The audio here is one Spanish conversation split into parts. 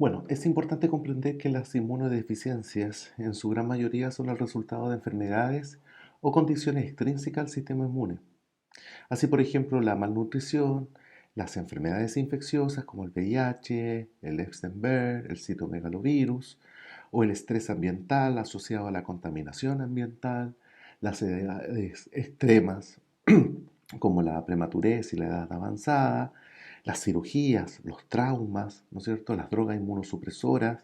Bueno, es importante comprender que las inmunodeficiencias en su gran mayoría son el resultado de enfermedades o condiciones extrínsecas al sistema inmune. Así, por ejemplo, la malnutrición, las enfermedades infecciosas como el VIH, el Epstein-Barr, el citomegalovirus, o el estrés ambiental asociado a la contaminación ambiental, las edades extremas como la prematurez y la edad avanzada, las cirugías, los traumas, ¿no es cierto?, las drogas inmunosupresoras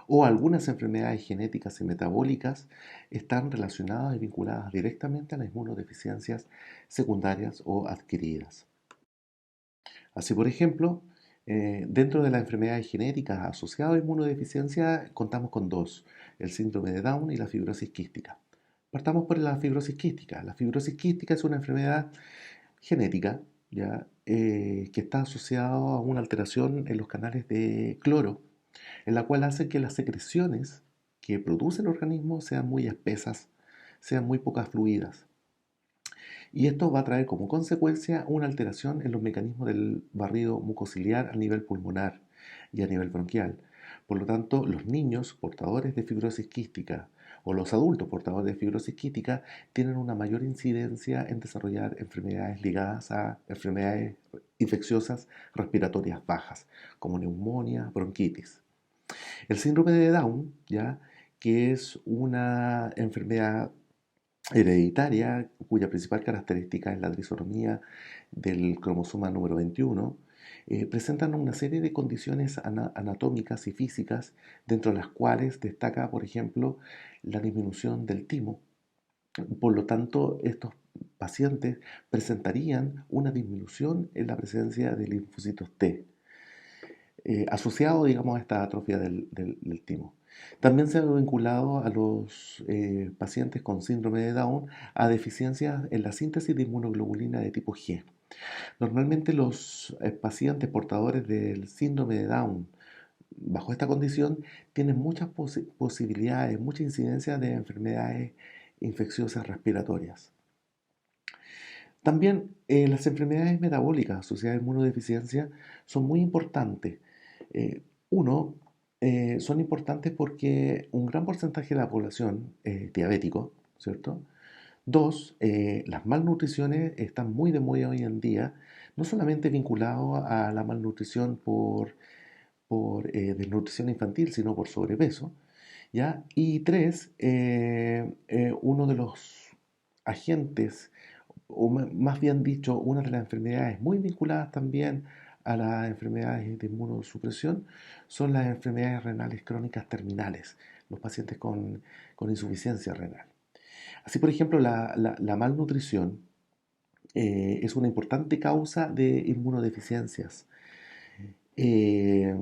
o algunas enfermedades genéticas y metabólicas están relacionadas y vinculadas directamente a las inmunodeficiencias secundarias o adquiridas. Así, por ejemplo, dentro de las enfermedades genéticas asociadas a inmunodeficiencia contamos con dos, el síndrome de Down y la fibrosis quística. Partamos por la fibrosis quística. La fibrosis quística es una enfermedad genética, ¿ya? Que está asociada a una alteración en los canales de cloro, en la cual hace que las secreciones que produce el organismo sean muy espesas, sean muy pocas fluidas. Y esto va a traer como consecuencia una alteración en los mecanismos del barrido mucociliar a nivel pulmonar y a nivel bronquial. Por lo tanto, los niños portadores de fibrosis quística o los adultos portadores de fibrosis quística tienen una mayor incidencia en desarrollar enfermedades ligadas a enfermedades infecciosas respiratorias bajas, como neumonía, bronquitis. El síndrome de Down, ¿ya?, que es una enfermedad hereditaria cuya principal característica es la trisomía del cromosoma número 21, presentan una serie de condiciones anatómicas y físicas, dentro de las cuales destaca, por ejemplo, la disminución del timo. Por lo tanto, estos pacientes presentarían una disminución en la presencia de linfocitos T, asociado, digamos, a esta atrofia del timo. También se ha vinculado a los pacientes con síndrome de Down a deficiencias en la síntesis de inmunoglobulina de tipo G. Normalmente los pacientes portadores del síndrome de Down bajo esta condición tienen muchas posibilidades, mucha incidencia de enfermedades infecciosas respiratorias. También las enfermedades metabólicas asociadas a inmunodeficiencia son muy importantes. Uno, son importantes porque un gran porcentaje de la población es diabético, ¿cierto? Dos, las malnutriciones están muy de moda hoy en día, no solamente vinculado a la malnutrición por desnutrición infantil, sino por sobrepeso, ¿ya? Y tres, uno de los agentes, o más bien dicho, una de las enfermedades muy vinculadas también a las enfermedades de inmunosupresión son las enfermedades renales crónicas terminales, los pacientes con insuficiencia renal. Así, por ejemplo, la malnutrición es una importante causa de inmunodeficiencias. Eh,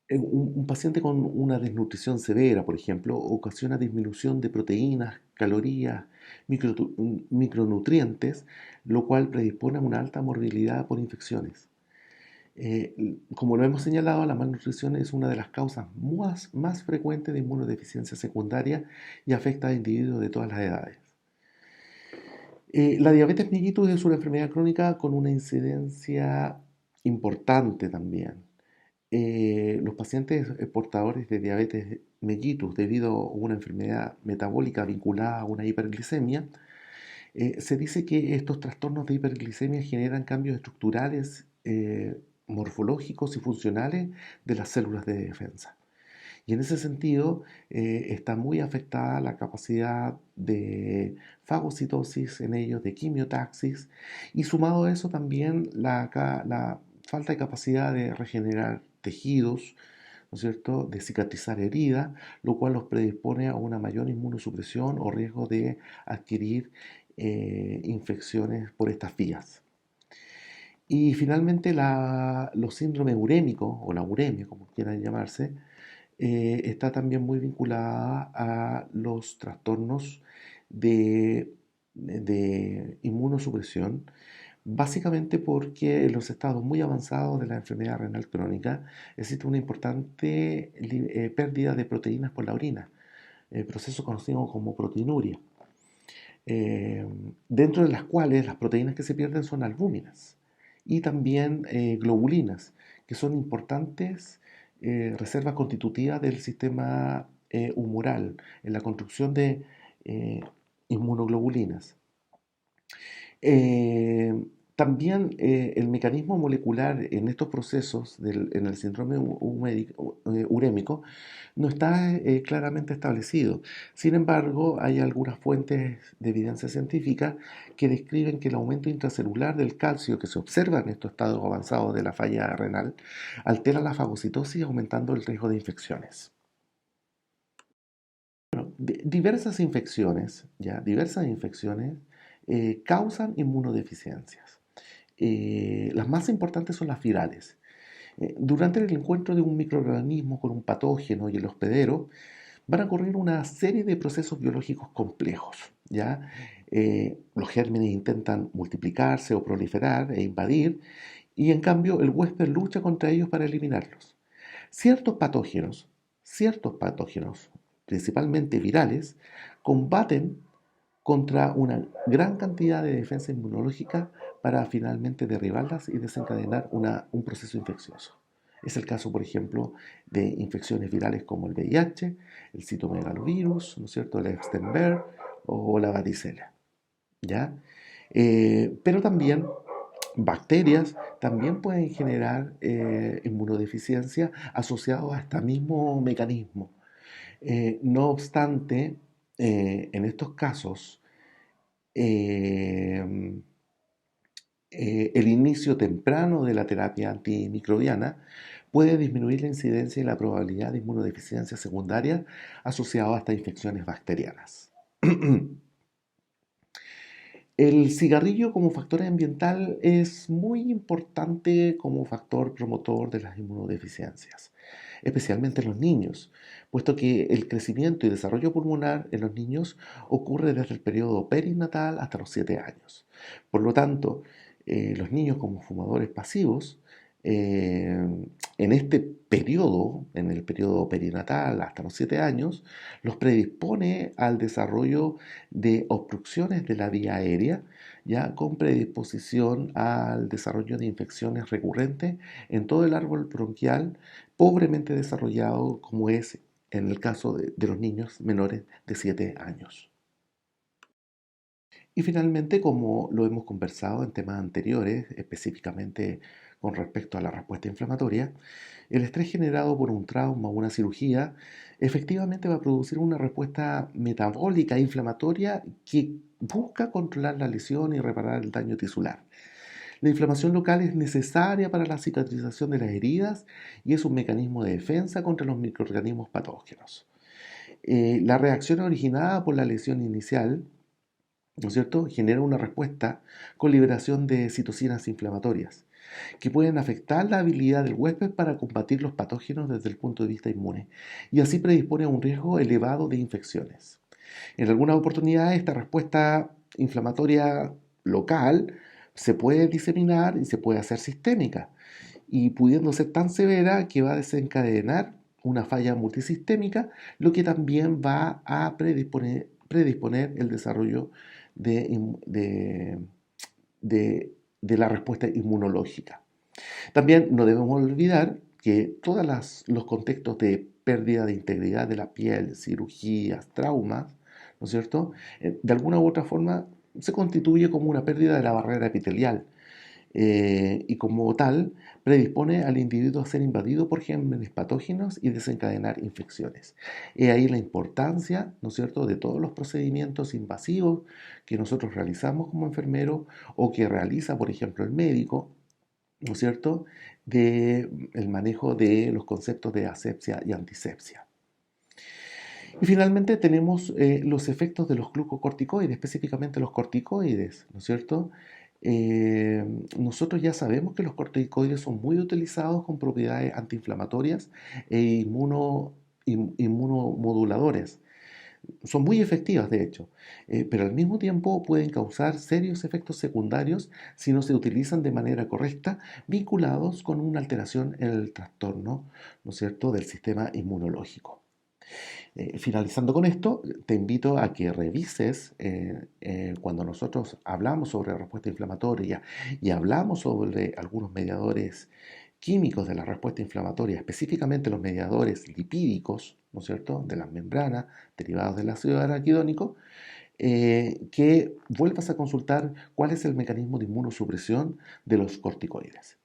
un paciente con una desnutrición severa, por ejemplo, ocasiona disminución de proteínas, calorías, micronutrientes, lo cual predispone a una alta morbilidad por infecciones. Como lo hemos señalado, la malnutrición es una de las causas más frecuentes de inmunodeficiencia secundaria y afecta a individuos de todas las edades. La diabetes mellitus es una enfermedad crónica con una incidencia importante también. Los pacientes portadores de diabetes mellitus debido a una enfermedad metabólica vinculada a una hiperglicemia, se dice que estos trastornos de hiperglicemia generan cambios estructurales, morfológicos y funcionales de las células de defensa. Y en ese sentido está muy afectada la capacidad de fagocitosis en ellos, de quimiotaxis, y sumado a eso también la falta de capacidad de regenerar tejidos, ¿no es cierto?, de cicatrizar heridas, lo cual los predispone a una mayor inmunosupresión o riesgo de adquirir infecciones por estas vías. Y finalmente los síndromes urémicos, o la uremia, como quieran llamarse, está también muy vinculada a los trastornos de, de inmunosupresión, básicamente porque en los estados muy avanzados de la enfermedad renal crónica existe una importante pérdida de proteínas por la orina, proceso conocido como proteinuria, dentro de las cuales las proteínas que se pierden son albúminas. y también globulinas, que son importantes reservas constitutivas del sistema humoral en la construcción de eh, inmunoglobulinas. Eh, También el mecanismo molecular en estos procesos en el síndrome urémico no está claramente establecido. Sin embargo, hay algunas fuentes de evidencia científica que describen que el aumento intracelular del calcio que se observa en estos estados avanzados de la falla renal altera la fagocitosis aumentando el riesgo de infecciones. Bueno, diversas infecciones causan inmunodeficiencias. Las más importantes son las virales. Durante el encuentro de un microorganismo con un patógeno y el hospedero, van a ocurrir una serie de procesos biológicos complejos, ¿ya? Los gérmenes intentan multiplicarse o proliferar e invadir, y en cambio el huésped lucha contra ellos para eliminarlos. Ciertos patógenos, ciertos patógenos, principalmente virales, combaten contra una gran cantidad de defensa inmunológica para finalmente derribarlas y desencadenar un proceso infeccioso. Es el caso, por ejemplo, de infecciones virales como el VIH, el citomegalovirus, ¿no es cierto?, el Epstein-Barr o la varicela, ¿ya? Pero también bacterias también pueden generar inmunodeficiencia asociados a este mismo mecanismo. No obstante, en estos casos, eh, el inicio temprano de la terapia antimicrobiana puede disminuir la incidencia y la probabilidad de inmunodeficiencia secundaria asociada a estas infecciones bacterianas. El cigarrillo como factor ambiental es muy importante como factor promotor de las inmunodeficiencias, especialmente en los niños, puesto que el crecimiento y desarrollo pulmonar en los niños ocurre desde el periodo perinatal hasta los 7 años. Por lo tanto, los niños como fumadores pasivos, en este periodo, en el periodo perinatal hasta los 7 años, los predispone al desarrollo de obstrucciones de la vía aérea, ya con predisposición al desarrollo de infecciones recurrentes en todo el árbol bronquial, pobremente desarrollado como es en el caso de los niños menores de 7 años. Y finalmente, como lo hemos conversado en temas anteriores, específicamente con respecto a la respuesta inflamatoria, el estrés generado por un trauma o una cirugía efectivamente va a producir una respuesta metabólica e inflamatoria que busca controlar la lesión y reparar el daño tisular. La inflamación local es necesaria para la cicatrización de las heridas y es un mecanismo de defensa contra los microorganismos patógenos. La reacción originada por la lesión inicial, ¿no es cierto?, genera una respuesta con liberación de citocinas inflamatorias que pueden afectar la habilidad del huésped para combatir los patógenos desde el punto de vista inmune y así predispone a un riesgo elevado de infecciones. En algunas oportunidades esta respuesta inflamatoria local se puede diseminar y se puede hacer sistémica y pudiendo ser tan severa que va a desencadenar una falla multisistémica, lo que también va a predisponer el desarrollo de, de, de, de la respuesta inmunológica. También no debemos olvidar que todos los contextos de pérdida de integridad de la piel, cirugías, traumas, ¿no es cierto?, de alguna u otra forma se constituye como una pérdida de la barrera epitelial y como tal predispone al individuo a ser invadido por gérmenes patógenos y desencadenar infecciones. Es ahí la importancia, ¿no es cierto?, de todos los procedimientos invasivos que nosotros realizamos como enfermeros o que realiza, por ejemplo, el médico, ¿no es cierto?, de el manejo de los conceptos de asepsia y antisepsia. Y finalmente tenemos los efectos de los glucocorticoides, específicamente los corticoides, ¿no es cierto? Eh, Nosotros ya sabemos que los corticoides son muy utilizados con propiedades antiinflamatorias e inmunomoduladores. Son muy efectivas, de hecho, pero al mismo tiempo pueden causar serios efectos secundarios si no se utilizan de manera correcta, vinculados con una alteración en el trastorno, ¿no es cierto?, del sistema inmunológico. Finalizando con esto, te invito a que revises cuando nosotros hablamos sobre respuesta inflamatoria y hablamos sobre algunos mediadores químicos de la respuesta inflamatoria, específicamente los mediadores lipídicos, ¿no es cierto?, de las membranas derivados del ácido araquidónico, que vuelvas a consultar cuál es el mecanismo de inmunosupresión de los corticoides.